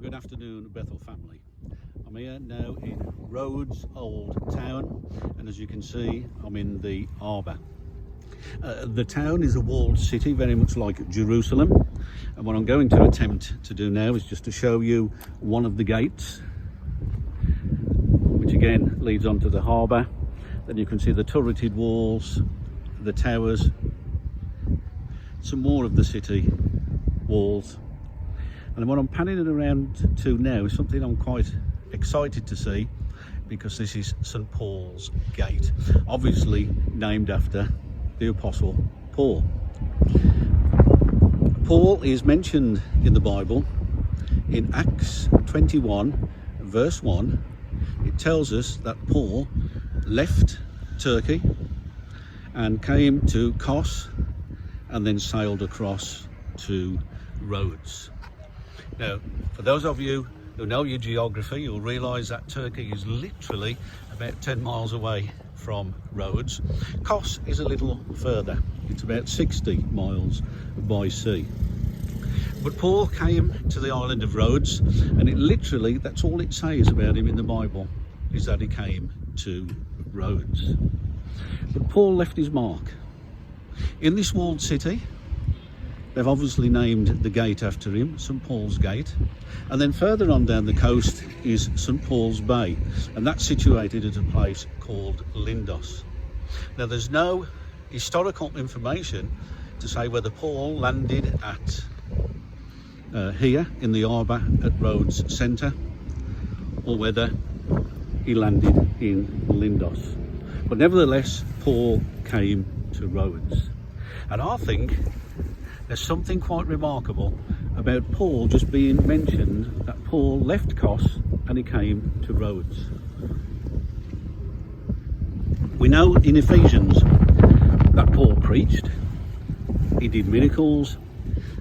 Good afternoon, Bethel family. I'm here now in Rhodes Old Town, and as you can see, I'm in the harbour. The town is a walled city, very much like Jerusalem, and what I'm going to attempt to do now is just to show you one of the gates, which again leads onto the harbour. Then you can see the turreted walls, the towers, some more of the city walls. And what I'm panning it around to now is something I'm quite excited to see, because this is St. Paul's Gate, obviously named after the Apostle Paul. Paul is mentioned in the Bible in Acts 21 verse 1. It tells us that Paul left Turkey and came to Kos and then sailed across to Rhodes. Now, for those of you who know your geography, you'll realise that Turkey is literally about 10 miles away from Rhodes. Kos is a little further. It's about 60 miles by sea. But Paul came to the island of Rhodes, and it literally, that's all it says about him in the Bible, is that he came to Rhodes. But Paul left his mark. In this walled city, they've obviously named the gate after him, St. Paul's Gate. And then further on down the coast is St. Paul's Bay, and that's situated at a place called Lindos. Now, there's no historical information to say whether Paul landed at here in the harbour at Rhodes Centre, or whether he landed in Lindos. But nevertheless, Paul came to Rhodes. And I think there's something quite remarkable about Paul just being mentioned, that Paul left Kos and he came to Rhodes. We know in Ephesians that Paul preached, he did miracles,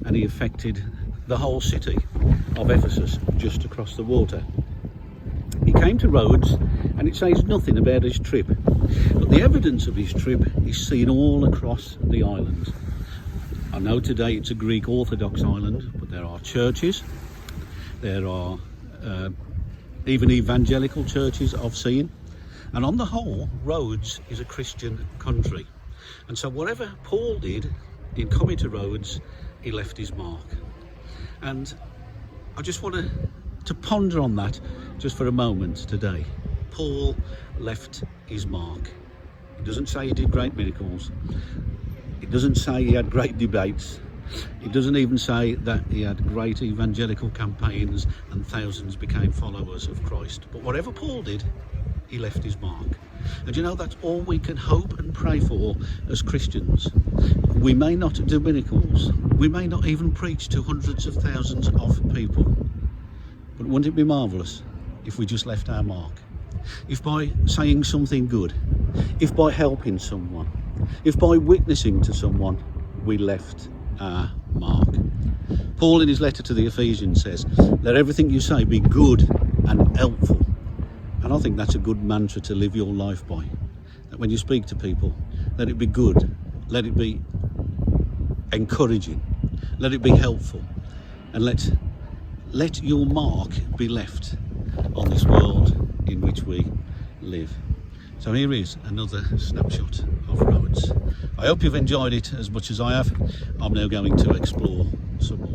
and he affected the whole city of Ephesus just across the water. He came to Rhodes, and it says nothing about his trip, but the evidence of his trip is seen all across the island. I know today it's a Greek Orthodox island, but there are churches, there are even evangelical churches I've seen, and on the whole, Rhodes is a Christian country. And so whatever Paul did in coming to Rhodes, he left his mark. And I just want to ponder on that just for a moment today. Paul left his mark. It doesn't say he did great miracles. It doesn't say he had great debates. It doesn't even say that he had great evangelical campaigns and thousands became followers of Christ. But whatever Paul did, he left his mark. And you know, that's all we can hope and pray for as Christians. We may not do miracles. We may not even preach to hundreds of thousands of people. But wouldn't it be marvellous if we just left our mark? If by saying something good, if by helping someone, if by witnessing to someone, we left our mark. Paul in his letter to the Ephesians says, let everything you say be good and helpful. And I think that's a good mantra to live your life by. That when you speak to people, let it be good, let it be encouraging, let it be helpful, and let your mark be left on this world in which we live. So here is another snapshot of Rhodes. I hope you've enjoyed it as much as I have. I'm now going to explore some more.